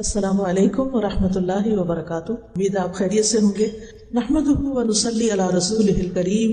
السلام علیکم ورحمۃ اللہ وبرکاتہ. امید آپ خیریت سے ہوں گے. نحمدہ ونصلی علی رسولہ الکریم.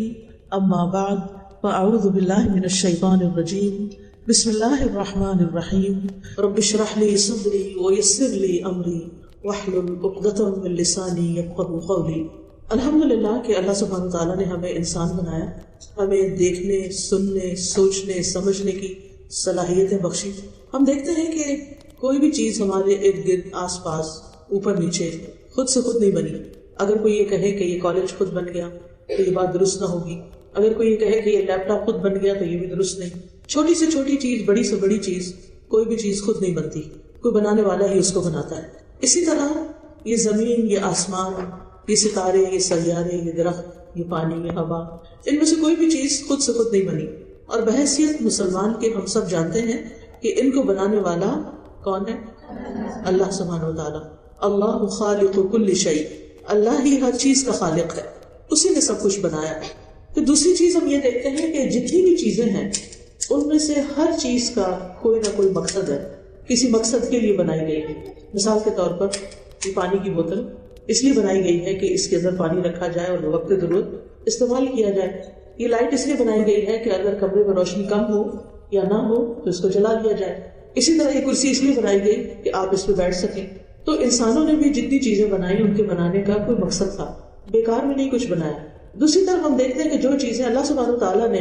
اما بعد فاعوذ باللہ من الشیطان الرجیم. بسم اللہ الرحمن الرحیم. رب اشرح لی صدری ویسر لی امری واحلل عقدۃ من لسانی یفقہوا قولی. الحمدللہ کہ اللہ سبحانہ وتعالیٰ نے ہمیں انسان بنایا، ہمیں دیکھنے، سننے، سوچنے، سمجھنے کی صلاحیتیں بخشی. ہم دیکھتے ہیں کہ کوئی بھی چیز ہمارے ارد گرد، آس پاس، اوپر نیچے خود سے خود نہیں بنی. اگر کوئی یہ کہے کہ یہ کالج خود بن گیا تو یہ بات درست نہ ہوگی. اگر کوئی یہ کہے کہ یہ لیپ ٹاپ خود بن گیا تو یہ بھی درست نہیں. چھوٹی سے چھوٹی چیز، بڑی سے بڑی چیز، کوئی بھی چیز خود نہیں بنتی، کوئی بنانے والا ہی اس کو بناتا ہے. اسی طرح یہ زمین، یہ آسمان، یہ ستارے، یہ سیارے، یہ درخت، یہ پانی، یہ ہوا، ان میں سے کوئی بھی چیز خود سے خود نہیں بنی. اور بحیثیت مسلمان کے ہم سب جانتے ہیں کہ ان کو بنانے والا کون ہے؟ اللہ سبحانہ و تعالیٰ. اللہ خالق کل شیء، اللہ ہی ہر چیز کا خالق ہے، اسی نے سب کچھ بنایا ہے. تو دوسری چیز ہم یہ دیکھتے ہیں کہ جتنی بھی چیزیں ہیں ان میں سے ہر چیز کا کوئی نہ کوئی مقصد ہے، کسی مقصد کے لیے بنائی گئی ہے. مثال کے طور پر یہ پانی کی بوتل اس لیے بنائی گئی ہے کہ اس کے اندر پانی رکھا جائے اور وقت ضرورت استعمال کیا جائے. یہ لائٹ اس لیے بنائی گئی ہے کہ اگر کمرے میں روشنی کم ہو یا نہ ہو تو اس کو جلا لیا جائے. اسی طرح یہ کرسی اس لیے بنائی گئی کہ آپ اس پہ بیٹھ سکیں. تو انسانوں نے بھی جتنی چیزیں بنائی ان کے بنانے کا کوئی مقصد تھا، بیکار میں نہیں کچھ بنایا. دوسری طرف ہم دیکھتے ہیں کہ جو چیزیں اللہ سبحانہ تعالیٰ نے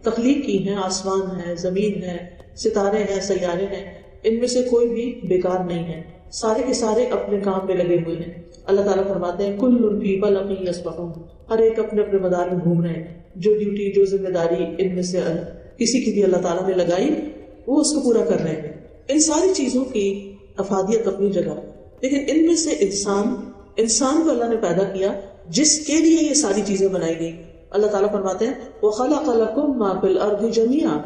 تخلیق کی ہیں، آسمان ہے، زمین ہے، ستارے ہیں، سیارے ہیں، ان میں سے کوئی بھی بیکار نہیں ہے، سارے کے سارے اپنے کام میں لگے ہوئے ہیں. اللہ تعالیٰ فرماتے ہیں کل فی فلق یسبحون، ہر ایک اپنے اپنے مدار میں گھوم رہے ہیں. جو ڈیوٹی، جو ذمہ داری ان میں سے کسی کی بھی اللہ تعالیٰ نے لگائی وہ اس کو پورا کر رہے ہیں. ان ساری چیزوں کی افادیت اپنی جگہ، لیکن ان میں سے انسان کو اللہ نے پیدا کیا جس کے لیے یہ ساری چیزیں بنائی گئی. اللہ تعالیٰ فرماتے ہیں وَخَلَقَ لَكُم مَّا فِي الْأَرْضِ جَمِيعًا،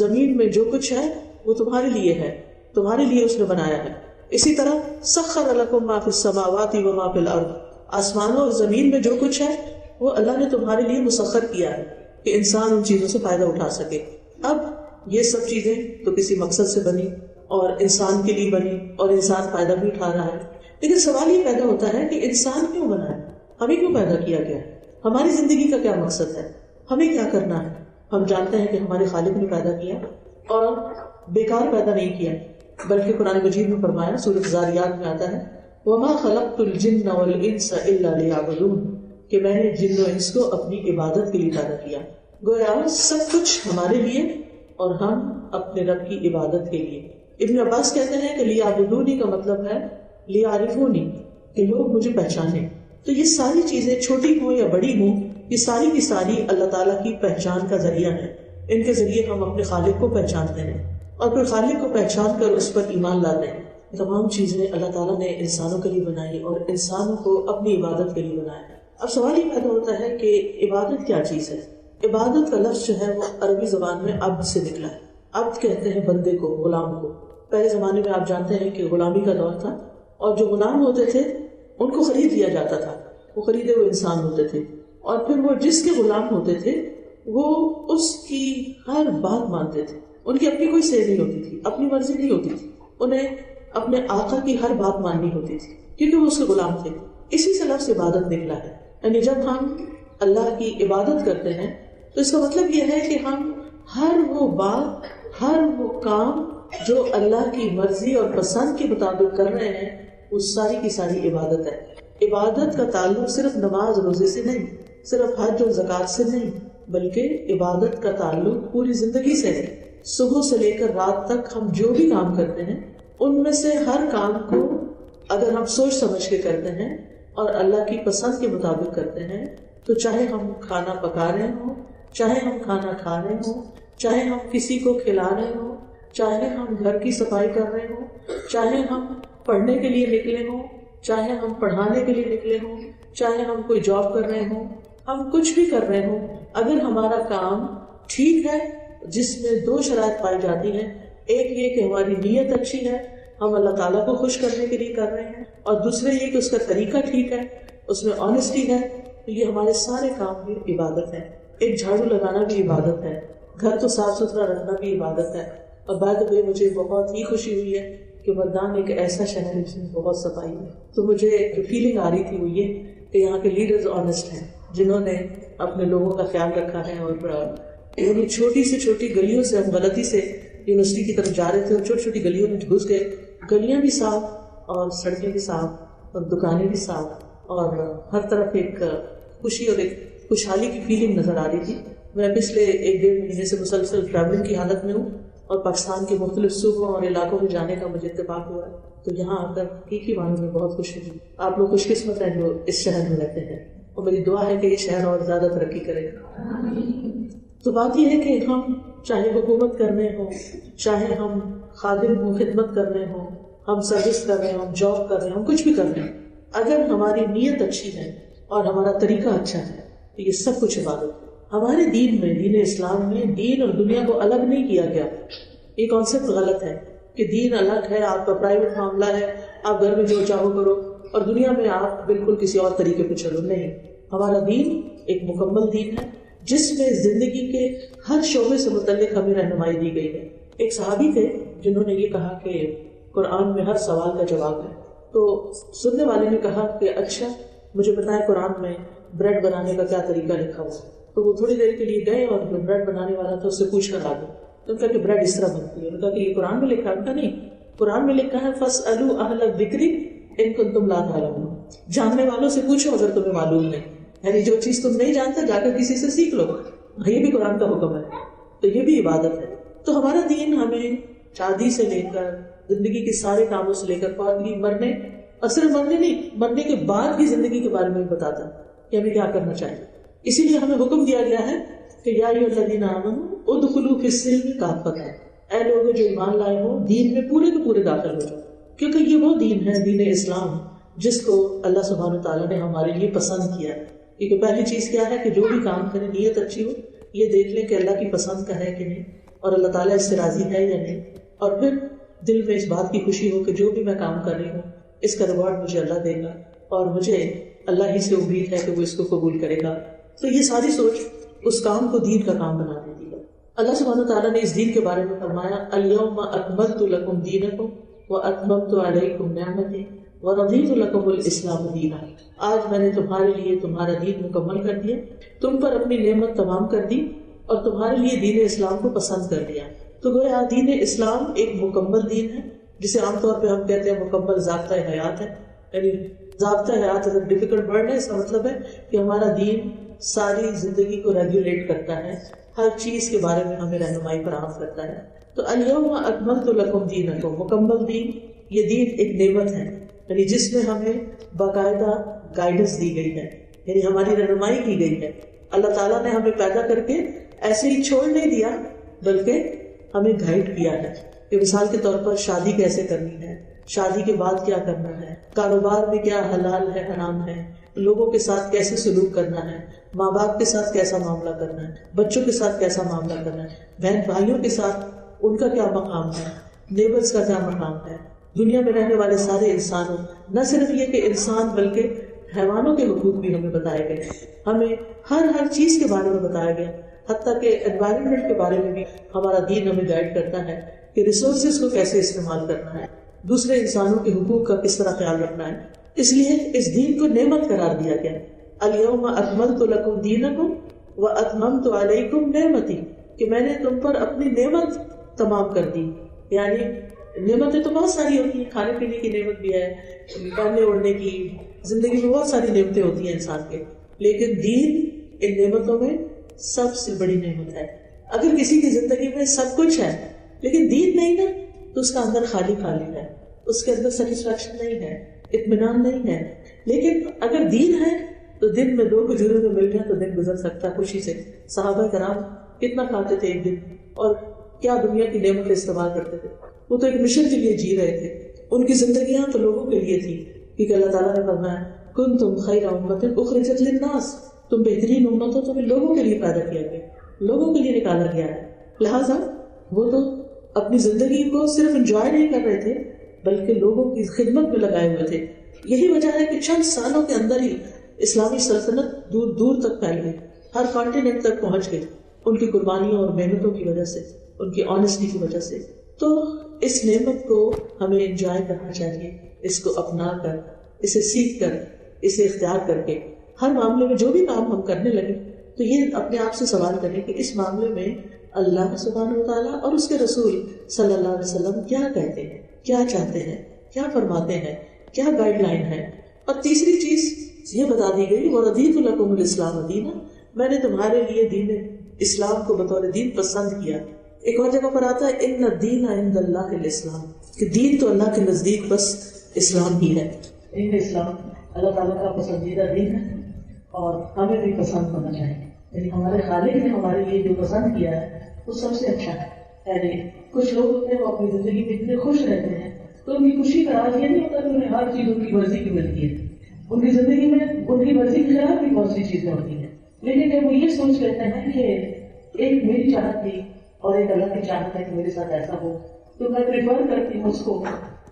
زمین میں جو کچھ ہے وہ تمہارے لیے ہے، تمہارے لیے اس نے بنایا ہے. اسی طرح سَخَّرَ لَكُم مَّا فِي السَّمَاوَاتِ وَمَا فِي الْأَرْضِ، آسمانوں اور زمین میں جو کچھ ہے وہ اللہ نے تمہارے لیے مسخر کیا ہے کہ انسان ان چیزوں سے فائدہ اٹھا سکے. اب یہ سب چیزیں تو کسی مقصد سے بنی اور انسان کے لیے بنی اور انسان فائدہ بھی اٹھا رہا ہے. لیکن سوال یہ پیدا ہوتا ہے کہ انسان کیوں بنا ہے، ہمیں کیوں پیدا کیا گیا، ہماری زندگی کا کیا مقصد ہے، ہمیں کیا کرنا ہے. ہم جانتے ہیں کہ ہمارے خالق نے پیدا کیا اور بیکار پیدا نہیں کیا، بلکہ قرآن مجید میں فرمایا، سورۃ الذاریات میں آتا ہے وَمَا خَلَقْتُ الْجِنَّ وَالْإِنسَ إِلَّا لِيَعْبُدُونِ، کہ میں نے جن و انس کو اپنی عبادت کے لیے پیدا کیا. گویا سب کچھ ہمارے لیے اور ہم اپنے رب کی عبادت کے لیے. ابن عباس کہتے ہیں کہ لیعبدونی کا مطلب ہے لیعرفونی، کہ لوگ مجھے پہچانیں. تو یہ ساری چیزیں چھوٹی ہوں یا بڑی ہوں، یہ ساری کی ساری اللہ تعالیٰ کی پہچان کا ذریعہ ہے. ان کے ذریعے ہم اپنے خالق کو پہچانتے ہیں اور پھر خالق کو پہچان کر اس پر ایمان لاتے ہیں. تمام چیزیں اللہ تعالیٰ نے انسانوں کے لیے بنائی اور انسانوں کو اپنی عبادت کے لیے بنایا. اب سوال یہ پیدا ہوتا ہے کہ عبادت کیا چیز ہے. عبادت کا لفظ جو ہے وہ عربی زبان میں عبد سے نکلا ہے. عبد کہتے ہیں بندے کو، غلام کو. پہلے زمانے میں آپ جانتے ہیں کہ غلامی کا دور تھا اور جو غلام ہوتے تھے ان کو خرید لیا جاتا تھا، وہ خریدے ہوئے انسان ہوتے تھے اور پھر وہ جس کے غلام ہوتے تھے وہ اس کی ہر بات مانتے تھے. ان کی اپنی کوئی سیر نہیں ہوتی تھی، اپنی مرضی نہیں ہوتی تھی، انہیں اپنے آقا کی ہر بات ماننی ہوتی تھی کیونکہ وہ اس کے غلام تھے. اسی سے لفظ عبادت نکلا ہے. یعنی جب ہم اللہ کی عبادت کرتے ہیں تو اس کا مطلب یہ ہے کہ ہم ہر وہ بات، ہر وہ کام جو اللہ کی مرضی اور پسند کے مطابق کر رہے ہیں وہ ساری کی ساری عبادت ہے. عبادت کا تعلق صرف نماز روزے سے نہیں، صرف حج اور زکوٰۃ سے نہیں، بلکہ عبادت کا تعلق پوری زندگی سے ہے. صبح سے لے کر رات تک ہم جو بھی کام کرتے ہیں ان میں سے ہر کام کو اگر ہم سوچ سمجھ کے کرتے ہیں اور اللہ کی پسند کے مطابق کرتے ہیں تو چاہے ہم کھانا پکا رہے ہوں، چاہے ہم کھانا کھا رہے ہوں، چاہے ہم کسی کو کھلا رہے ہوں، چاہے ہم گھر کی صفائی کر رہے ہوں، چاہے ہم پڑھنے کے لیے نکلے ہوں، چاہے ہم پڑھانے کے لیے نکلے ہوں، چاہے ہم کوئی جاب کر رہے ہوں، ہم کچھ بھی کر رہے ہوں، اگر ہمارا کام ٹھیک ہے، جس میں دو شرائط پائی جاتی ہیں، ایک یہ کہ ہماری نیت اچھی ہے، ہم اللہ تعالیٰ کو خوش کرنے کے لیے کر رہے ہیں، اور دوسرے یہ کہ اس کا طریقہ ٹھیک ہے، اس میں آنیسٹی ہے، تو یہ ہمارے سارے کام بھی عبادت ہے. ایک جھاڑو لگانا بھی عبادت ہے، گھر کو صاف ستھرا رکھنا بھی عبادت ہے. اور بعد میں مجھے بہت ہی خوشی ہوئی ہے کہ مردان ایک ایسا شہر ہے جس میں بہت صفائی ہے. تو مجھے جو فیلنگ آ رہی تھی وہ یہ کہ یہاں کے لیڈرز آنیسٹ ہیں، جنہوں نے اپنے لوگوں کا خیال رکھا ہے. اور یعنی چھوٹی سے چھوٹی گلیوں سے ہم غلطی سے یونیورسٹی کی طرف جا رہے تھے اور چھوٹی چھوٹی گلیوں میں گھس گئے. گلیاں بھی صاف اور سڑکیں بھی صاف اور دکانیں بھی صاف اور ہر طرف ایک خوشی اور ایک خوشحالی کی فیلنگ نظر آ رہی تھی. میں پچھلے 1-1.5 مہینے سے مسلسل ٹریولنگ کی حالت میں ہوں اور پاکستان کے مختلف صوبوں اور علاقوں میں جانے کا مجھے اتفاق ہوا ہے. تو یہاں آ کر ایک ہی معنی میں بہت خوشی ہوئی. آپ لوگ خوش قسمت ہیں جو اس شہر میں رہتے ہیں، اور میری دعا ہے کہ یہ شہر اور زیادہ ترقی کرے. تو بات یہ ہے کہ ہم چاہے حکومت کرنے ہوں، چاہے ہم خادم ہوں، خدمت کرنے ہوں، ہم سروس کر رہے ہیں، ہم جاب کر رہے ہیں، ہم کچھ بھی کر رہے ہیں، اگر ہماری نیت اچھی ہے اور ہمارا طریقہ اچھا ہے تو یہ سب کچھ عبادت ہے. ہمارے دین میں، دین اسلام میں، دین اور دنیا کو الگ نہیں کیا گیا. یہ کانسیپٹ غلط ہے کہ دین الگ ہے، آپ کا پرائیویٹ معاملہ ہے، آپ گھر میں جو چاہو کرو اور دنیا میں آپ بالکل کسی اور طریقے پہ چلو. نہیں، ہمارا دین ایک مکمل دین ہے جس میں زندگی کے ہر شعبے سے متعلق ہمیں رہنمائی دی گئی ہے. ایک صحابی تھے جنہوں نے یہ کہا کہ قرآن میں ہر سوال کا جواب ہے. تو سننے والے نے کہا کہ اچھا مجھے بتائیں قرآن میں بریڈ بنانے کا کیا طریقہ لکھا ہوا. تو وہ تھوڑی دیر کے لیے گئے اور جو بریڈ بنانے والا تھا اس سے پوچھ کر آ گئے. تو کہا کہ بریڈ اس طرح بنتی ہے. انہوں نے کہا کہ یہ قرآن میں لکھا ہے. نہیں، قرآن میں لکھا ہے فَاسْأَلُوا أَهْلَ الذِّكْرِ إِن كُنتُمْ لَا تَعْلَمُونَ. جاننے والوں سے پوچھو اگر تمہیں معلوم نہیں. یعنی جو چیز تم نہیں جانتے جا کر کسی سے سیکھ لو. یہ بھی قرآن کا حکم ہے، تو یہ بھی عبادت ہے. تو ہمارا دین ہمیں شادی سے لے کر زندگی کے سارے کاموں سے لے کر پہنچ مرنے، اور صرف مرنے نہیں، مرنے کے بعد کی زندگی کے بارے میں بھی بتاتا ہے کہ ہمیں کیا کرنا چاہیے. اسی لیے ہمیں حکم دیا گیا ہے کہ یا ایھا الذین آمنوا ادخلوا فی السلم کافۃ. اے لوگوں جو ایمان لائے ہو دین میں پورے کے پورے داخل ہو جاؤ، کیونکہ یہ وہ دین ہے، دین اسلام، جس کو اللہ سبحانہ وتعالیٰ نے ہمارے لیے پسند کیا. کیونکہ پہلی چیز کیا ہے کہ جو بھی کام کرے نیت اچھی ہو، یہ دیکھ لیں کہ اللہ کی پسند کا ہے کہ نہیں اور اللہ تعالیٰ اس سے راضی ہے یا نہیں. اور پھر دل میں اس بات کی خوشی ہو کہ جو بھی میں کام کر رہی ہوں اس کا ریوارڈ مجھے اللہ دے گا اور مجھے اللہ ہی سے امید ہے کہ وہ اس کو قبول کرے گا. تو یہ ساری سوچ اس کام کو دین کا کام بنا دیتی ہے. اللہ سبحانہ تعالیٰ نے اس دین کے بارے میں فرمایا الیوم اکملت لکم دینکم واتممت علیکم نعمتی ورضیت لکم الاسلام دینا. آج میں نے تمہارے لیے تمہارا دین مکمل کر دیا، تم پر اپنی نعمت تمام کر دی اور تمہارے لیے دین اسلام کو پسند کر دیا. تو گویا دین اسلام ایک مکمل دین ہے جسے عام طور پہ ہم کہتے ہیں مکمل ضابطۂ حیات ہے. یعنی ضابطۂ حیات اگر ڈیفیکلٹ ورڈ ہے، اس کا مطلب ہے کہ ہمارا دین ساری زندگی کو ریگولیٹ کرتا ہے، ہر چیز کے بارے میں ہمیں رہنمائی فراہم کرتا ہے. تو الیوم اکملت لکم دینکم، مکمل دین، یہ دین ایک نعمت ہے یعنی جس میں ہمیں باقاعدہ گائیڈنس دی گئی ہے، یعنی ہماری رہنمائی کی گئی ہے. اللہ تعالیٰ نے ہمیں پیدا کر کے ایسے ہی چھوڑ نہیں دیا بلکہ ہمیں گائیڈ کیا ہے کہ مثال کے طور پر شادی کیسے کرنی ہے، شادی کے بعد کیا کرنا ہے، کاروبار میں کیا حلال ہے حرام ہے، لوگوں کے ساتھ کیسے سلوک کرنا ہے، ماں باپ کے ساتھ کیسا معاملہ کرنا ہے، بچوں کے ساتھ کیسا معاملہ کرنا ہے، بہن بھائیوں کے ساتھ ان کا کیا مقام ہے، نیبرز کا کیا مقام ہے، دنیا میں رہنے والے سارے انسانوں، نہ صرف یہ کہ انسان بلکہ حیوانوں کے حقوق بھی ہمیں بتائے گئے. ہمیں ہر چیز کے بارے میں بتایا گیا، حتیٰ کہ انوائرمنٹ کے بارے میں بھی ہمارا دین ہمیں گائیڈ کرتا ہے کہ ریسورسز کو کیسے استعمال کرنا ہے، دوسرے انسانوں کے حقوق کا کس طرح خیال رکھنا ہے. اس لیے اس دین کو نعمت قرار دیا گیا. الیوم اکملت لکم دینکم واتممت علیکم نعمتی، کہ میں نے تم پر اپنی نعمت تمام کر دی. یعنی نعمتیں تو بہت ساری ہوتی ہیں، کھانے پینے کی نعمت بھی ہے، پہننے اوڑھنے کی، زندگی میں بہت ساری نعمتیں ہوتی ہیں انسان کے، لیکن دین ان نعمتوں میں سب سے بڑی نعمت ہے. اگر کسی کی زندگی میں سب کچھ ہے لیکن دین نہیں نا تو اس کا اندر خالی خالی ہے، اس کے اندر سیٹسفیکشن نہیں ہے، اطمینان نہیں ہے. لیکن اگر دین ہے تو دن میں 2 کھجوروں میں مل جائے تو دن گزر سکتا ہے خوشی سے. صحابہ کرام کتنا کھاتے تھے ایک دن اور کیا دنیا کی نعمتیں استعمال کرتے تھے. وہ تو ایک مشن کے لیے جی رہے تھے، ان کی زندگیاں تو لوگوں کے لیے تھی، کیونکہ اللہ تعالیٰ نے فرمایا کنتم خیر امۃ اخرجت للناس، تم بہترین امت ہو، تمہیں لوگوں کے لیے پیدا کیا گیا، لوگوں کے لیے نکالا گیا ہے. لہٰذا وہ تو اپنی زندگی کو صرف انجوائے نہیں کر رہے تھے بلکہ لوگوں کی خدمت میں لگائے ہوئے تھے. یہی وجہ ہے کہ چند سالوں کے اندر ہی اسلامی سلطنت دور دور تک پھیل گئی، ہر کانٹیننٹ تک پہنچ گئی، ان کی قربانیوں اور محنتوں کی وجہ سے، ان کی آنیسٹی کی وجہ سے. تو اس نعمت کو ہمیں انجوائے کرنا چاہیے، اس کو اپنا کر، اسے سیکھ کر، اسے اختیار کر کے ہر معاملے میں جو بھی کام ہم کرنے لگے تو یہ اپنے آپ سے سوال کریں کہ اس معاملے میں اللہ سبحانہ و تعالیٰ اور اس کے رسول صلی اللہ علیہ وسلم کیا کہتے ہیں، کیا چاہتے ہیں، کیا فرماتے ہیں، کیا گائیڈ لائن ہے۔ اور تیسری چیز یہ بتا دی گئی وَرَضِيتُ لَكُمُ الْإِسْلَامَ دِينًا، میں نے تمہارے لیے دین اسلام کو بطور دین پسند کیا۔ ایک اور جگہ پر آتا ہے ان الدین عند اللہ الاسلام، کہ دین تو اللہ کے نزدیک بس اسلام ہی ہے۔ ان اسلام اللہ تعالیٰ کا پسندیدہ دین ہے اور ہمیں بھی پسند ہونا چاہیے، یعنی ہمارے خالق نے ہمارے لیے جو پسند کیا ہے وہ سب سے اچھا ہے۔ یعنی کچھ لوگ ہوتے ہیں وہ اپنی زندگی میں اتنے خوش رہتے ہیں تو ان کی خوشی کا راز یہ نہیں ہوتا کہ انہیں ہر چیز ان کی مرضی کی ملتی ہے، ان کی زندگی میں ان کی مرضی کے خلاف بھی بہت سی چیزیں ہوتی ہیں، لیکن جب وہ یہ سوچ لیتے ہیں کہ ایک میری چاہت تھی اور ایک اللہ کی چاہت ہے کہ میرے ساتھ ایسا ہو، تو میں پریفر کرتی ہوں اس کو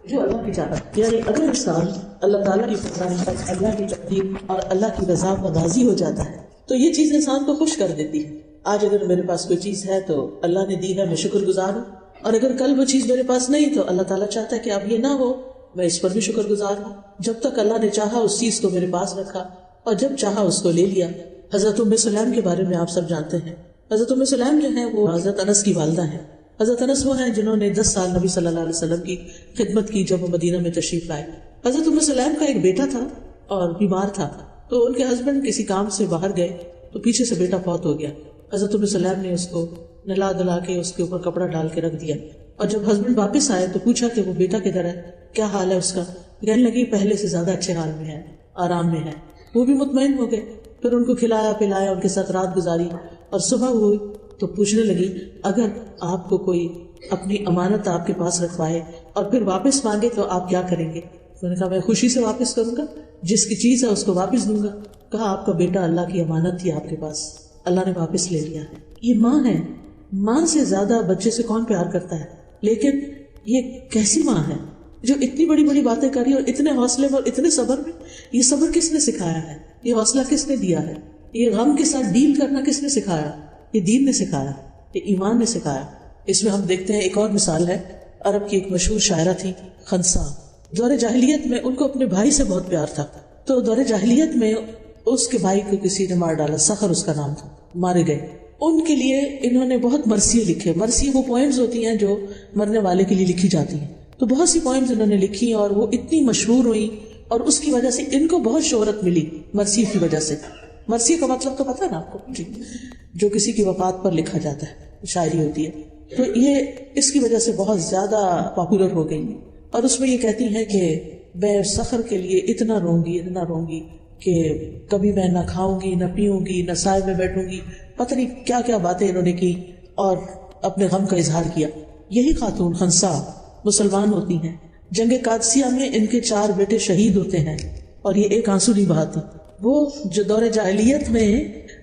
جو اللہ کی چاہت۔ یعنی اگر انسان اللہ تعالیٰ کی فرمانی، اللہ کی تقدیر اور اللہ کی رضا پر راضی ہو جاتا ہے تو یہ چیز انسان کو خوش کر دیتی ہے۔ آج اگر میرے پاس کوئی چیز ہے تو اللہ نے دی ہے، میں شکر گزار ہوں، اور اگر کل وہ چیز میرے پاس نہیں تو اللہ تعالیٰ چاہتا ہے کہ اب یہ نہ ہو، میں اس پر بھی شکر گزار ہوں۔ جب تک اللہ نے چاہا اس چیز کو میرے پاس رکھا اور جب چاہا اس کو لے لیا۔ حضرت ام سلیم کے بارے میں آپ سب جانتے ہیں، حضرت ام سلیم جو ہیں وہ حضرت انس کی والدہ ہیں۔ حضرت انس وہ ہیں جنہوں نے 10 سال نبی صلی اللہ علیہ وسلم کی خدمت کی جب وہ مدینہ میں تشریف لائے۔ حضرت ام سلیم کا ایک بیٹا تھا اور بیمار تھا، تو ان کے ہسبینڈ کسی کام سے باہر گئے تو پیچھے سے بیٹا فوت ہو گیا۔ حضرت ام سلیم نے اس کو نلا دلا کے اس کے اوپر کپڑا ڈال کے رکھ دیا، اور جب ہسبینڈ واپس آئے تو پوچھا کہ وہ بیٹا کدھر ہے، کیا حال ہے اس کا؟ کہنے لگی پہلے سے زیادہ اچھے حال میں ہے، آرام میں ہے۔ وہ بھی مطمئن ہو گئے، پھر ان کو کھلایا پلایا، ان کے ساتھ رات گزاری، اور صبح ہوئی تو پوچھنے لگی اگر آپ کو کوئی اپنی امانت آپ کے پاس رکھوائے اور پھر واپس مانگے تو آپ کیا کریں گے؟ انہوں نے کہا میں خوشی سے واپس کروں گا، جس کی چیز ہے اس کو واپس دوں گا۔ کہا آپ کا بیٹا اللہ کی امانت تھی آپ کے پاس، اللہ نے واپس لے لیا ہے۔ یہ ماں ہے، ماں سے زیادہ بچے سے کون پیار کرتا ہے؟ لیکن یہ کیسی ماں ہے جو اتنی بڑی بڑی باتیں کری اور اتنے حوصلے میں اور اتنے صبر میں؟ یہ صبر کس نے سکھایا ہے؟ یہ حوصلہ کس نے دیا ہے؟ یہ غم کے ساتھ ڈیل کرنا کس نے سکھایا؟ یہ دین نے سکھایا، یہ ایمان نے سکھایا۔ اس میں ہم دیکھتے ہیں ایک اور مثال ہے، عرب کی ایک مشہور شاعرہ تھی خنسا۔ دور جاہلیت میں ان کو اپنے بھائی سے بہت پیار تھا، تو دور جاہلیت میں اس کے بھائی کو کسی نے مار ڈالا، سخر اس کا نام تھا، مارے گئے۔ ان کے لیے انہوں نے بہت مرثیے لکھے۔ مرثیے وہ پوائمز ہوتی ہیں جو مرنے والے کے لیے لکھی جاتی ہیں، تو بہت سی پوائمز انہوں نے لکھی اور وہ اتنی مشہور ہوئی اور اس کی وجہ سے ان کو بہت شہرت ملی مرثیے کی وجہ سے۔ مرثیے کا مطلب تو پتہ ہے نا آپ کو، جی، جو کسی کی وفات پر لکھا جاتا ہے، شاعری ہوتی ہے، تو یہ اس کی وجہ سے بہت زیادہ پاپولر ہو گئی۔ اور اس میں یہ کہتی ہیں کہ میں سخر کے لیے اتنا روں گی کہ کبھی میں نہ کھاؤں گی، نہ پیوں گی، نہ سائے میں بیٹھوں گی، پتہ نہیں کیا کیا باتیں انہوں نے کی اور اپنے غم کا اظہار کیا۔ یہی خاتون خنسا مسلمان ہوتی ہیں۔ جنگ قادسیہ میں ان کے 4 بیٹے شہید ہوتے ہیں اور یہ ایک آنسو نہیں بہاتی۔ وہ جو دور جاہلیت میں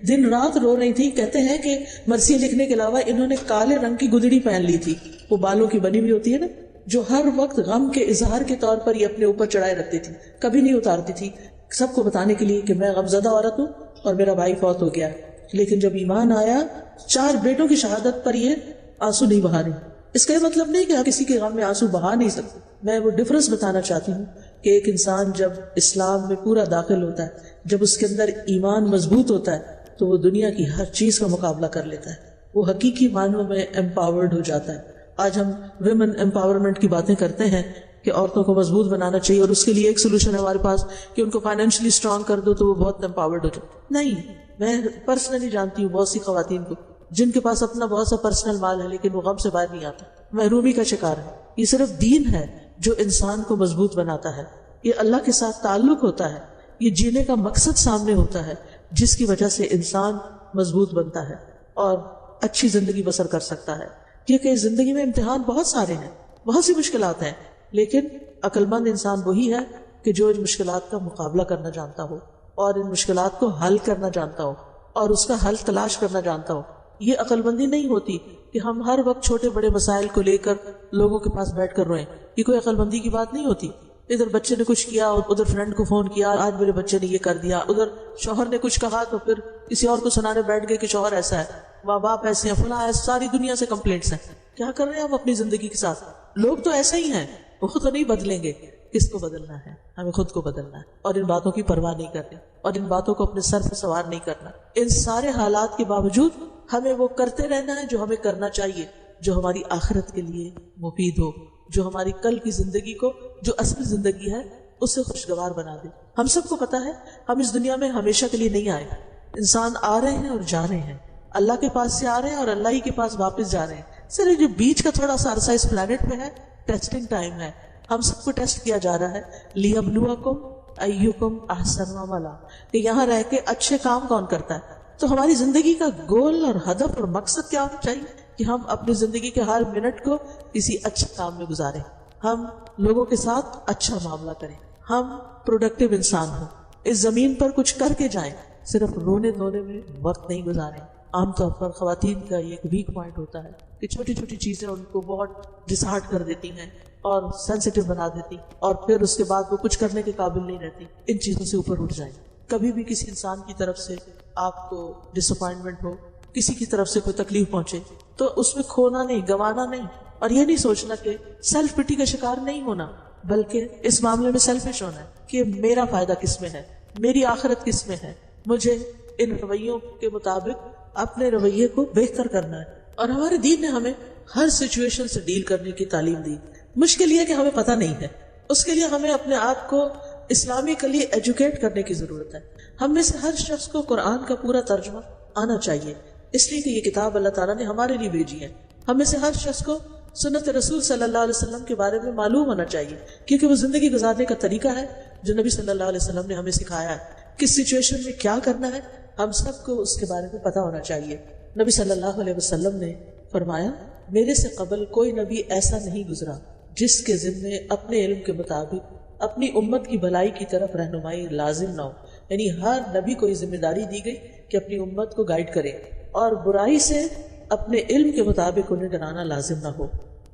دن رات رو رہی تھی، کہتے ہیں کہ مرثیے لکھنے کے علاوہ انہوں نے کالے رنگ کی گدڑی پہن لی تھی، وہ بالوں کی بنی ہوئی ہوتی ہے نا، جو ہر وقت غم کے اظہار کے طور پر یہ اپنے اوپر چڑھائے رکھتی تھی، کبھی نہیں اتارتی تھی، سب کو بتانے کے لیے کہ میں غمزدہ عورت ہوں اور میرا بھائی فوت ہو گیا۔ لیکن جب ایمان آیا، 4 بیٹوں کی شہادت پر یہ آنسو نہیں بہا رہی۔ اس کا یہ مطلب نہیں کہ آپ کسی کے غم میں آنسو بہا نہیں سکتے، میں وہ ڈفرنس بتانا چاہتی ہوں کہ ایک انسان جب اسلام میں پورا داخل ہوتا ہے، جب اس کے اندر ایمان مضبوط ہوتا ہے تو وہ دنیا کی ہر چیز کا مقابلہ کر لیتا ہے، وہ حقیقی معنوں میں امپاورڈ ہو جاتا ہے۔ آج ہم ویمن امپاورمنٹ کی باتیں کرتے ہیں کہ عورتوں کو مضبوط بنانا چاہیے اور اس کے لیے ایک سولوشن ہے ہمارے پاس کہ ان کو فائنینشلی اسٹرانگ کر دو تو وہ بہت امپاورڈ ہو جائے۔ نہیں، میں پرسنلی جانتی ہوں بہت سی خواتین کو جن کے پاس اپنا بہت سا پرسنل مال ہے لیکن وہ غم سے باہر نہیں آتا، محرومی کا شکار ہے۔ یہ صرف دین ہے جو انسان کو مضبوط بناتا ہے، یہ اللہ کے ساتھ تعلق ہوتا ہے، یہ جینے کا مقصد سامنے ہوتا ہے جس کی وجہ سے انسان مضبوط بنتا ہے اور اچھی زندگی بسر کر سکتا ہے۔ کیونکہ زندگی میں امتحان بہت سارے ہیں، بہت سی مشکلات ہیں، لیکن عقل مند انسان وہی ہے کہ جو ان مشکلات کا مقابلہ کرنا جانتا ہو اور ان مشکلات کو حل کرنا جانتا ہو اور اس کا حل تلاش کرنا جانتا ہو۔ یہ عقل مندی نہیں ہوتی کہ ہم ہر وقت چھوٹے بڑے مسائل کو لے کر لوگوں کے پاس بیٹھ کر روئیں، یہ کوئی عقل مندی کی بات نہیں ہوتی۔ ادھر بچے نے کچھ کیا اور ادھر فرینڈ کو فون کیا، آج میرے بچے نے یہ کر دیا، ادھر شوہر نے کچھ کہا تو پھر کسی اور کو سنانے بیٹھ گئے کہ شوہر ایسا ہے، ماں باپ ایسے ہیں، فلاں ایسا، ساری دنیا سے کمپلینٹس ہیں۔ کیا کر رہے ہیں ہم اپنی زندگی کے ساتھ؟ لوگ تو ایسے ہی ہیں، وہ خود تو نہیں بدلیں گے. کس کو بدلنا ہے؟ ہمیں خود کو بدلنا ہے، اور ان باتوں کی پرواہ نہیں کرنی، اور ان باتوں کو اپنے سر پہ سوار نہیں کرنا. ان سارے حالات کے باوجود ہمیں وہ کرتے رہنا ہے جو ہمیں کرنا چاہیے، جو ہماری آخرت کے لیے مفید ہو، جو ہماری کل کی زندگی کو، جو اصل زندگی ہے، اسے خوشگوار بنا دے. ہم سب کو پتا ہے ہم اس دنیا میں ہمیشہ کے لیے نہیں آئے. انسان آ رہے ہیں اور جا رہے ہیں، اللہ کے پاس سے آ رہے ہیں اور اللہ ہی کے پاس واپس جا رہے ہیں. صرف جو بیچ کا تھوڑا سا عرصہ اس پلانٹ پہ ہے، ٹیسٹنگ ٹائم ہے. ہم سب کو ٹیسٹ کیا جا رہا ہے، لِيَبْلُوَكُمْ أَيُّكُمْ أَحْسَنُ عَمَلًا، کہ یہاں رہ کے اچھے کام کون کرتا ہے. تو ہماری زندگی کا گول اور ہدف اور مقصد کیا ہونا چاہیے کہ ہم اپنی زندگی کے ہر منٹ کو کسی اچھے کام میں گزاریں، ہم لوگوں کے ساتھ اچھا معاملہ کریں، ہم پروڈکٹیو انسان ہوں، اس زمین پر کچھ کر کے جائیں، صرف رونے دھونے میں وقت نہیں گزاریں. عام طور پر خواتین کا یہ ایک ویک پوائنٹ ہوتا ہے کہ چھوٹی چھوٹی چیزیں ان کو بہت ڈسہارٹ کر دیتی ہیں اور سینسیٹیو بنا دیتی، اور پھر اس کے بعد وہ کچھ کرنے کے قابل نہیں رہتی. ان چیزوں سے اوپر اٹھ جائیں. کبھی بھی کسی انسان کی طرف سے آپ کو ڈس اپوائنٹمنٹ ہو، کسی کی طرف سے کوئی تکلیف پہنچے، تو اس میں کھونا نہیں، گوانا نہیں، اور یہ نہیں سوچنا کہ سیلف پٹی کا شکار نہیں ہونا، بلکہ اس معاملے میں سیلفش ہونا ہے کہ میرا فائدہ کس میں ہے، میری آخرت کس میں ہے. مجھے ان رویوں کے مطابق اپنے رویے کو بہتر کرنا ہے. اور ہمارے دین نے ہمیں ہر سچویشن سے ڈیل کرنے کی تعلیم دی. مشکل یہ کہ ہمیں پتہ نہیں ہے، اس کے لیے ہمیں اپنے آپ کو اسلامکلی ایجوکیٹ کرنے کی ضرورت ہے. ہم میں سے ہر شخص کو قرآن کا پورا ترجمہ آنا چاہیے، اس لیے کہ یہ کتاب اللہ تعالیٰ نے ہمارے لیے بھیجی ہے. ہم میں سے ہر شخص کو سنت رسول صلی اللہ علیہ وسلم کے بارے میں معلوم ہونا چاہیے، کیونکہ وہ زندگی گزارنے کا طریقہ ہے جو نبی صلی اللہ علیہ وسلم نے ہمیں سکھایا ہے. کس سچویشن میں کیا کرنا ہے ہم سب کو اس کے بارے میں پتا ہونا چاہیے. نبی صلی اللہ علیہ وسلم نے فرمایا، میرے سے قبل کوئی نبی ایسا نہیں گزرا جس کے ذمے اپنے علم کے مطابق اپنی امت کی بھلائی کی طرف رہنمائی لازم نہ ہو. یعنی ہر نبی کو یہ ذمہ داری دی گئی کہ اپنی امت کو گائیڈ کرے، اور برائی سے اپنے علم کے مطابق انہیں ڈرانا لازم نہ ہو.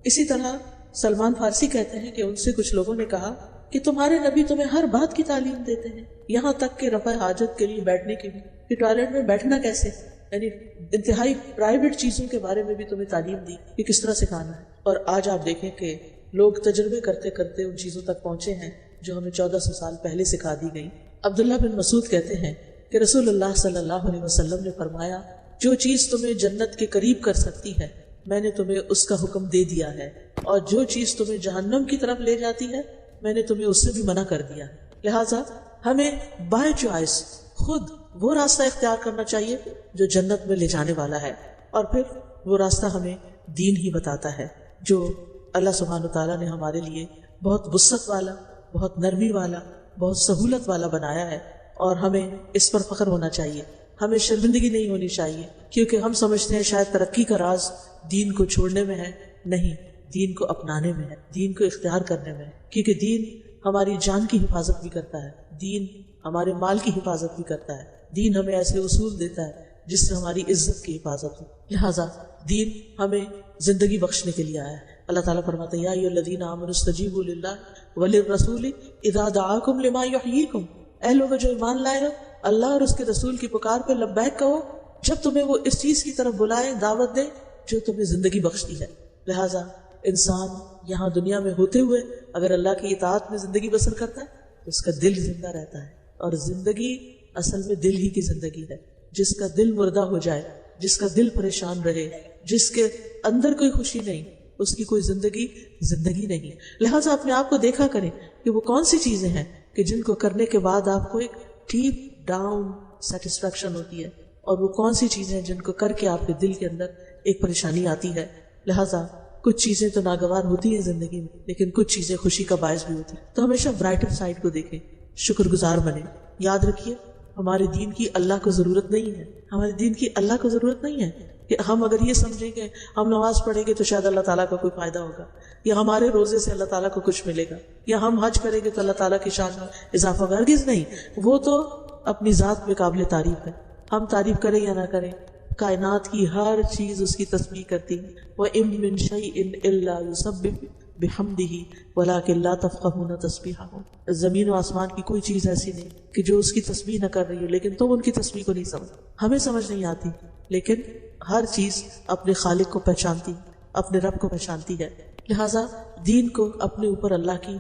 اسی طرح سلمان فارسی کہتے ہیں کہ ان سے کچھ لوگوں نے کہا کہ تمہارے نبی تمہیں ہر بات کی تعلیم دیتے ہیں، یہاں تک کہ رفع حاجت کے لیے بیٹھنے کی بھی، کہ ٹوائلٹ میں بیٹھنا کیسے، یعنی انتہائی پرائیویٹ چیزوں کے بارے میں بھی تمہیں تعلیم دی کہ کس طرح سکھانا ہے. اور آج آپ دیکھیں کہ لوگ تجربے کرتے کرتے ان چیزوں تک پہنچے ہیں جو ہمیں 1400 سال پہلے سکھا دی گئی. عبداللہ بن مسعود کہتے ہیں کہ رسول اللہ صلی اللہ علیہ وسلم نے فرمایا، جو چیز تمہیں جنت کے قریب کر سکتی ہے میں نے تمہیں اس کا حکم دے دیا ہے، اور جو چیز تمہیں جہنم کی طرف لے جاتی ہے میں نے تمہیں اس سے بھی منع کر دیا ہے. لہٰذا ہمیں بائی چوائس خود وہ راستہ اختیار کرنا چاہیے جو جنت میں لے جانے والا ہے، اور پھر وہ راستہ ہمیں دین ہی بتاتا ہے جو اللہ سبحانہ وتعالیٰ نے ہمارے لیے بہت وسعت والا، بہت نرمی والا، بہت سہولت والا بنایا ہے. اور ہمیں اس پر فخر ہونا چاہیے، ہمیں شرمندگی نہیں ہونی چاہیے، کیونکہ ہم سمجھتے ہیں شاید ترقی کا راز دین کو چھوڑنے میں ہے. نہیں، دین کو اپنانے میں ہے، دین کو اختیار کرنے میں ہے، کیونکہ دین ہماری جان کی حفاظت بھی کرتا ہے، دین ہمارے مال کی حفاظت بھی کرتا ہے، دین ہمیں ایسے اصول دیتا ہے جس سے ہماری عزت کی حفاظت ہو. لہٰذا دین ہمیں زندگی بخشنے کے لیے آیا ہے. اللہ تعالیٰ فرماتے ہیں، یا ایھا الذین آمنوا استجیبوا للہ وللرسول اذا دعاکم لما یحییکم، اے لوگو جو ایمان لائے ہو، اللہ اور اس کے رسول کی پکار پہ لبیک کہو جب تمہیں وہ اس چیز کی طرف بلائیں، دعوت دیں جو تمہیں زندگی بخشتی ہے. لہٰذا انسان یہاں دنیا میں ہوتے ہوئے اگر اللہ کی اطاعت میں زندگی بسر کرتا ہے تو اس کا دل زندہ رہتا ہے، اور زندگی اصل میں دل ہی کی زندگی ہے. جس کا دل مردہ ہو جائے، جس کا دل پریشان رہے، جس کے اندر کوئی خوشی نہیں، اس کی کوئی زندگی نہیں. لہٰذا اپنے آپ کو دیکھا کریں کہ وہ کون سی چیزیں ہیں کہ جن کو کرنے کے بعد آپ کو ایک ڈیپ ڈاؤن سیٹسفیکشن ہوتی ہے، اور وہ کون سی چیزیں ہیں جن کو کر کے آپ کے دل کے اندر ایک پریشانی آتی ہے. لہٰذا کچھ چیزیں تو ناگوار ہوتی ہیں زندگی میں، لیکن کچھ چیزیں خوشی کا باعث بھی ہوتی ہیں. تو ہمیشہ برائٹر سائڈ کو دیکھیں، شکر گزار بنیں. یاد رکھیے ہمارے دین کی اللہ کو ضرورت نہیں ہے، ہمارے دین کی اللہ کو ضرورت نہیں ہے کہ ہم اگر یہ سمجھیں کہ ہم نماز پڑھیں گے تو شاید اللہ تعالیٰ کا کوئی فائدہ ہوگا، یا ہمارے روزے سے اللہ تعالیٰ کو کچھ ملے گا، یا ہم حج کریں گے تو اللہ تعالیٰ کی شان میں اضافہ ہوگا. ہرگز نہیں. وہ تو اپنی ذات میں قابل تعریف ہے، ہم تعریف کریں یا نہ کریں. کائنات کی ہر چیز اس کی تسبیح کرتی ہے. وَإِن مِّن شَيْءٍ إِلَّا يُسَبِّحُ بِحَمْدِهِ وَلَٰكِن لَّا تَفْقَهُونَ تَسْبِيحَهُمْ. زمین و آسمان کی کوئی چیز ایسی نہیں کہ جو اس کی تسبیح نہ کر رہی ہو، لیکن تم ان کی تسبیح کو نہیں سمجھ، ہمیں سمجھ نہیں آتی، لیکن ہر چیز اپنے خالق کو پہچانتی. اپنے رب کو پہچانتی ہے. لہٰذا دین کو اپنے اوپر اللہ کی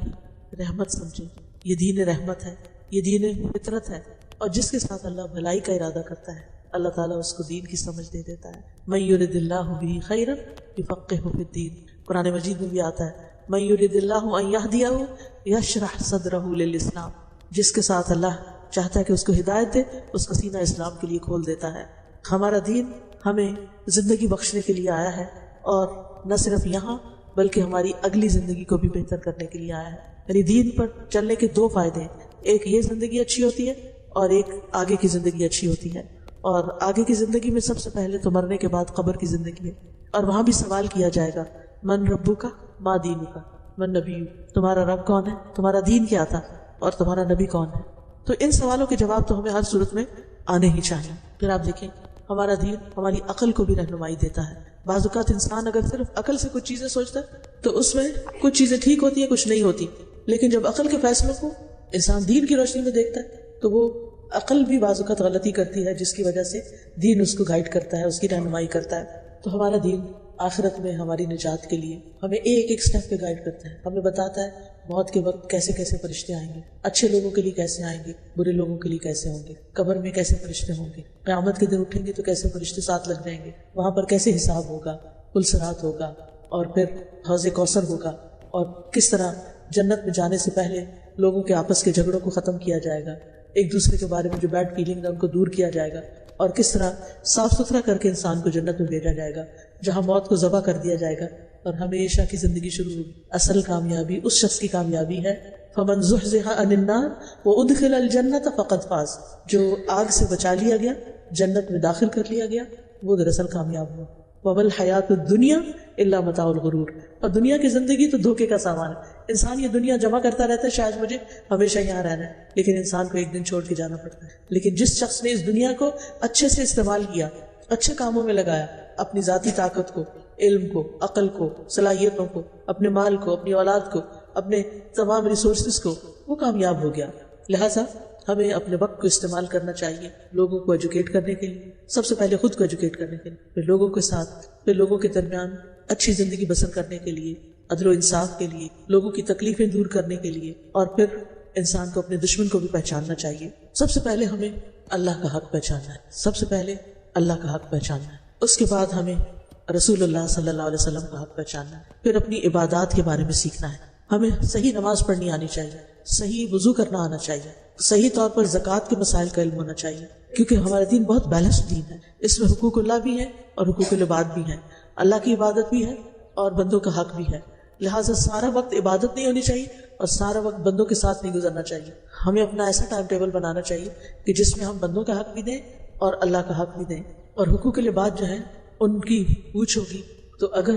رحمت سمجھیں. یہ دین رحمت ہے، یہ دین فطرت ہے، اور جس کے ساتھ اللہ بھلائی کا ارادہ کرتا ہے اللہ تعالیٰ اس کو دین کی سمجھ دے دیتا ہے. من یرد اللہ بہ خیرا یفقہہ فی الدین. قرآن مجید میں بھی آتا ہے من یرد اللہ ان یہدیہ یشرح صدرہ للاسلام. جس کے ساتھ اللہ چاہتا ہے کہ اس کو ہدایت دے، اس کا سینہ اسلام کے لیے کھول دیتا ہے. ہمارا دین ہمیں زندگی بخشنے کے لیے آیا ہے، اور نہ صرف یہاں بلکہ ہماری اگلی زندگی کو بھی بہتر کرنے کے لیے آیا ہے. یعنی دین پر چلنے کے دو فائدے ہیں، ایک یہ زندگی اچھی ہوتی ہے اور ایک آگے کی زندگی اچھی ہوتی ہے. اور آگے کی زندگی میں سب سے پہلے تو مرنے کے بعد قبر کی زندگی ہے، اور وہاں بھی سوال کیا جائے گا من ربک ما دینک من نبی. تمہارا رب کون ہے، تمہارا دین کیا تھا، اور تمہارا نبی کون ہے. تو ان سوالوں کے جواب تو ہمیں ہر صورت میں آنے ہی چاہیے. پھر آپ دیکھیں ہمارا دین ہماری عقل کو بھی رہنمائی دیتا ہے. بعض اوقات انسان اگر صرف عقل سے کچھ چیزیں سوچتا ہے تو اس میں کچھ چیزیں ٹھیک ہوتی ہیں، کچھ نہیں ہوتی. لیکن جب عقل کے فیصلوں کو انسان دین کی روشنی میں دیکھتا ہے تو وہ عقل بھی بعض اوقات غلطی کرتی ہے، جس کی وجہ سے دین اس کو گائیڈ کرتا ہے، اس کی رہنمائی کرتا ہے. تو ہمارا دین آخرت میں ہماری نجات کے لیے ہمیں ایک ایک سٹیپ پہ گائیڈ کرتا ہے. ہمیں بتاتا ہے موت کے وقت کیسے کیسے فرشتے آئیں گے، اچھے لوگوں کے لیے کیسے آئیں گے، برے لوگوں کے لیے کیسے ہوں گے، قبر میں کیسے فرشتے ہوں گے، قیامت کے دن اٹھیں گے تو کیسے فرشتے ساتھ لگ جائیں گے، وہاں پر کیسے حساب ہوگا، پل صراط ہوگا، اور پھر حوض کوثر ہوگا، اور کس طرح جنت میں جانے سے پہلے لوگوں کے آپس کے جھگڑوں کو ختم کیا جائے گا، ایک دوسرے کے بارے میں جو بیڈ فیلنگ ہے ان کو دور کیا جائے گا، اور کس طرح صاف ستھرا کر کے انسان کو جنت میں بھیجا جائے گا جہاں موت کو ذبح کر دیا جائے گا اور ہمیشہ کی زندگی شروع ہوگی. اصل کامیابی اس شخص کی کامیابی ہے فمن زحزح عن النار وادخل الجنۃ فقد فاز. جو آگ سے بچا لیا گیا، جنت میں داخل کر لیا گیا، وہ دراصل کامیاب ہوا. وما الحیات الدنیا الا متاع الغرور. اور دنیا کی زندگی تو دھوکے کا سامان ہے. انسان یہ دنیا جمع کرتا رہتا ہے شاید مجھے ہمیشہ یہاں رہنا ہے، لیکن انسان کو ایک دن چھوڑ کے جانا پڑتا ہے. لیکن جس شخص نے اس دنیا کو اچھے سے استعمال کیا، اچھے کاموں میں لگایا، اپنی ذاتی طاقت کو، علم کو، عقل کو، صلاحیتوں کو، اپنے مال کو، اپنی اولاد کو، اپنے تمام ریسورسز کو، وہ کامیاب ہو گیا. لہٰذا ہمیں اپنے وقت کو استعمال کرنا چاہیے لوگوں کو ایجوکیٹ کرنے کے لیے، سب سے پہلے خود کو ایجوکیٹ کرنے کے لیے، پھر لوگوں کے ساتھ، پھر لوگوں کے درمیان اچھی زندگی بسر کرنے کے لیے، عدل و انصاف کے لیے، لوگوں کی تکلیفیں دور کرنے کے لیے، اور پھر انسان کو اپنے دشمن کو بھی پہچاننا چاہیے. سب سے پہلے ہمیں اللہ کا حق پہچاننا ہے، سب سے پہلے اللہ کا حق پہچاننا ہے. اس کے بعد ہمیں رسول اللہ صلی اللہ علیہ وسلم کا حق پہچاننا ہے. پھر اپنی عبادات کے بارے میں سیکھنا ہے. ہمیں صحیح نماز پڑھنی آنی چاہیے، صحیح وضو کرنا آنا چاہیے، صحیح طور پر زکوٰۃ کے مسائل کا علم ہونا چاہیے، کیونکہ ہمارا دین بہت بیلنسڈ دین ہے. اس میں حقوق اللہ بھی ہے اور حقوق العباد بھی ہے، اللہ کی عبادت بھی ہے اور بندوں کا حق بھی ہے. لہٰذا سارا وقت عبادت نہیں ہونی چاہیے اور سارا وقت بندوں کے ساتھ نہیں گزرنا چاہیے. ہمیں اپنا ایسا ٹائم ٹیبل بنانا چاہیے کہ جس میں ہم بندوں کا حق بھی دیں اور اللہ کا حق بھی دیں. اور حقوق العباد جو ہیں ان کی پوچھ ہوگی، تو اگر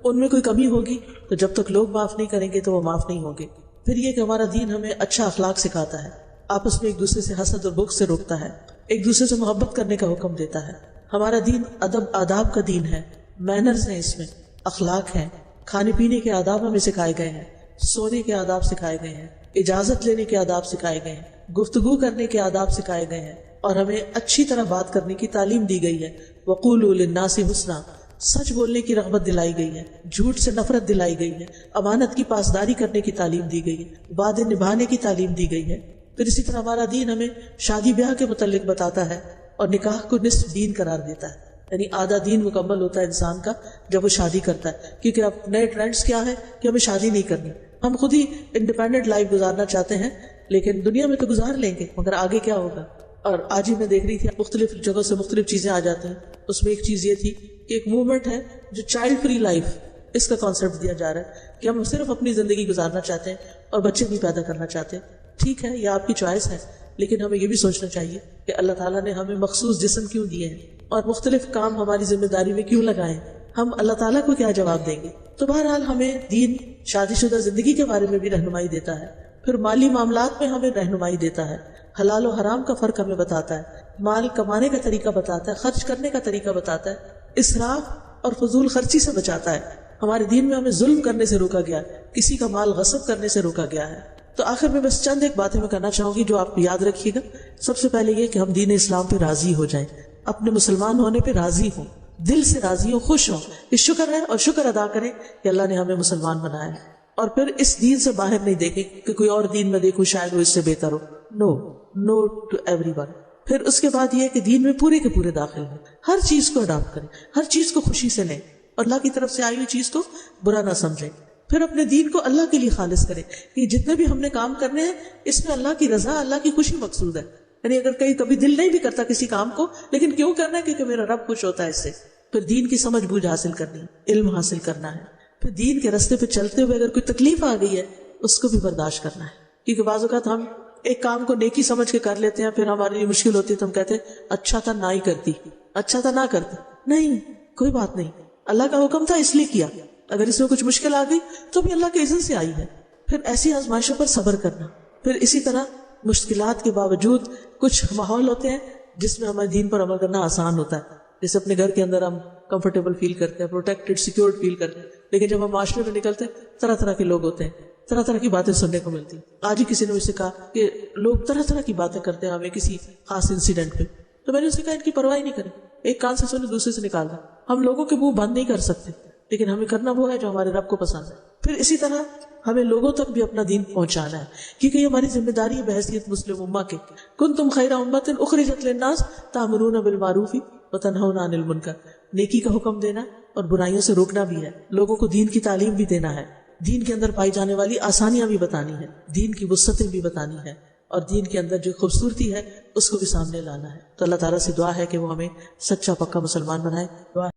ان میں کوئی کمی ہوگی تو جب تک لوگ معاف نہیں کریں گے تو وہ معاف نہیں ہوں گے. پھر یہ کہ ہمارا دین ہمیں اچھا اخلاق سکھاتا ہے، آپس میں ایک دوسرے سے حسد اور بغض سے روکتا ہے، ایک دوسرے سے محبت کرنے کا حکم دیتا ہے. ہمارا دین ادب آداب کا دین ہے، مینرز ہیں، اس میں اخلاق ہیں، کھانے پینے کے آداب ہمیں سکھائے گئے ہیں، سونے کے آداب سکھائے گئے ہیں، اجازت لینے کے آداب سکھائے گئے ہیں، گفتگو کرنے کے آداب سکھائے گئے ہیں، اور ہمیں اچھی طرح بات کرنے کی تعلیم دی گئی ہے. وقولوا للناس حسنا، سچ بولنے کی رغبت دلائی گئی ہے، جھوٹ سے نفرت دلائی گئی ہے، امانت کی پاسداری کرنے کی تعلیم دی گئی ہے، وعدے نبھانے کی تعلیم دی گئی ہے. پھر اسی طرح ہمارا دین ہمیں شادی بیاہ کے متعلق بتاتا ہے اور نکاح کو نصف دین قرار دیتا ہے. یعنی آدھا دین مکمل ہوتا ہے انسان کا جب وہ شادی کرتا ہے، کیونکہ اب نئے ٹرینڈز کیا ہے کہ ہمیں شادی نہیں کرنی، ہم خود ہی انڈیپینڈنٹ لائف گزارنا چاہتے ہیں، لیکن دنیا میں تو گزار لیں گے مگر آگے کیا ہوگا. اور آج ہی میں دیکھ رہی تھی مختلف جگہوں سے مختلف چیزیں آ جاتی ہیں. اس میں ایک چیز یہ تھی کہ ایک موومنٹ ہے جو چائلڈ فری لائف، اس کا کانسیپٹ دیا جا رہا ہے کہ ہم صرف اپنی زندگی گزارنا چاہتے ہیں اور بچے نہیں پیدا کرنا چاہتے. ٹھیک ہے، یہ آپ کی چوائس ہے، لیکن ہمیں یہ بھی سوچنا چاہیے کہ اللہ تعالیٰ نے ہمیں مخصوص جسم کیوں دیے ہیں اور مختلف کام ہماری ذمہ داری میں کیوں لگائے، ہم اللہ تعالیٰ کو کیا جواب دیں گے. تو بہرحال ہمیں دین شادی شدہ زندگی کے بارے میں بھی رہنمائی دیتا ہے، پھر مالی معاملات میں ہمیں رہنمائی دیتا ہے، حلال و حرام کا فرق ہمیں بتاتا ہے، مال کمانے کا طریقہ بتاتا ہے، خرچ کرنے کا طریقہ بتاتا ہے، اسراف اور فضول خرچی سے بچاتا ہے. ہمارے دین میں ہمیں ظلم کرنے سے روکا گیا، کسی کا مال غصب کرنے سے روکا گیا ہے. تو آخر میں بس چند ایک باتیں میں کرنا چاہوں گی جو آپ یاد رکھیے گا. سب سے پہلے یہ کہ ہم دین اسلام پہ راضی ہو جائیں، اپنے مسلمان ہونے پہ راضی ہوں. دل سے راضی ہوں، خوش ہوں، کہ شکر ہے اور شکر ادا کریں کہ اللہ نے ہمیں مسلمان بنایا ہے، اور پھر اس دین سے باہر نہیں دیکھیں کہ کوئی اور دین میں دیکھوں شاید وہ اس سے بہتر ہو. نو ٹو ایوری ون. پھر اس کے بعد یہ کہ دین میں پورے کے پورے داخل ہوں، ہر چیز کو اڈاپٹ کریں، ہر چیز کو خوشی سے لیں، اور اللہ کی طرف سے آئی ہوئی چیز کو برا نہ سمجھیں. پھر اپنے دین کو اللہ کے لیے خالص کریں کہ جتنے بھی ہم نے کام کرنے ہیں اس میں اللہ کی رضا، اللہ کی خوشی مقصود ہے. یعنی اگر کبھی دل نہیں بھی کرتا کسی کام کو، لیکن کیوں کرنا ہے؟ کیونکہ میرا رب خوش ہوتا ہے اس سے. پھر دین کی سمجھ بوجھ حاصل کرنی ہے، علم حاصل کرنا ہے. پھر دین کے راستے پہ چلتے ہوئے اگر کوئی تکلیف آ گئی ہے اس کو بھی برداشت کرنا ہے، کیونکہ بعض اوقات ہم ایک کام کو نیکی سمجھ کے کر لیتے ہیں، پھر ہمارے لیے مشکل ہوتی ہے تو ہم کہتے ہیں اچھا تھا نہ ہی کرتی، اچھا تھا نہ کرتی. نہیں، کوئی بات نہیں، اللہ کا حکم تھا اس لیے کیا. اگر اس میں کچھ مشکل آ گئی تو بھی اللہ کے اذن سے آئی ہے. پھر ایسی آزمائشوں پر صبر کرنا. پھر اسی طرح مشکلات کے باوجود کچھ ماحول ہوتے ہیں جس میں ہمارے دین پر عمل کرنا آسان ہوتا ہے. جیسے اپنے گھر کے اندر ہم کمفرٹیبل فیل کرتے ہیں، پروٹیکٹڈ، سیکیورڈ فیل کرتے ہیں، لیکن جب ہم معاشرے میں نکلتے ہیں طرح طرح کے لوگ ہوتے ہیں، طرح طرح کی باتیں سننے کو ملتی. آج ہی کسی نے مجھ سے کہا کہ لوگ طرح طرح کی باتیں کرتے ہیں ہمیں کسی خاص انسیڈنٹ پہ، تو میں نے اسے کہا ان کی پرواہ نہیں کریں، ایک کان سے سنے دوسرے سے نکال دیں. ہم لوگوں کے منہ بند نہیں کر سکتے، لیکن ہمیں کرنا وہ ہے جو ہمارے رب کو پسند ہے. پھر اسی طرح ہمیں لوگوں تک بھی اپنا دین پہنچانا ہے، کیونکہ یہ ہماری ذمہ داری ہے بحیثیت مسلم امہ کے. کنتم خیر امۃ اخرجت للناس تأمرون بالمعروف وتنہون عن المنکر. نیکی کا حکم دینا اور برائیوں سے روکنا بھی ہے، لوگوں کو دین کی تعلیم بھی دینا ہے، دین کے اندر پائی جانے والی آسانیاں بھی بتانی ہے، دین کی وسعتیں بھی بتانی ہے، اور دین کے اندر جو خوبصورتی ہے اس کو بھی سامنے لانا ہے. تو اللہ تعالیٰ سے دعا ہے کہ وہ ہمیں سچا پکا مسلمان بنائے. دعا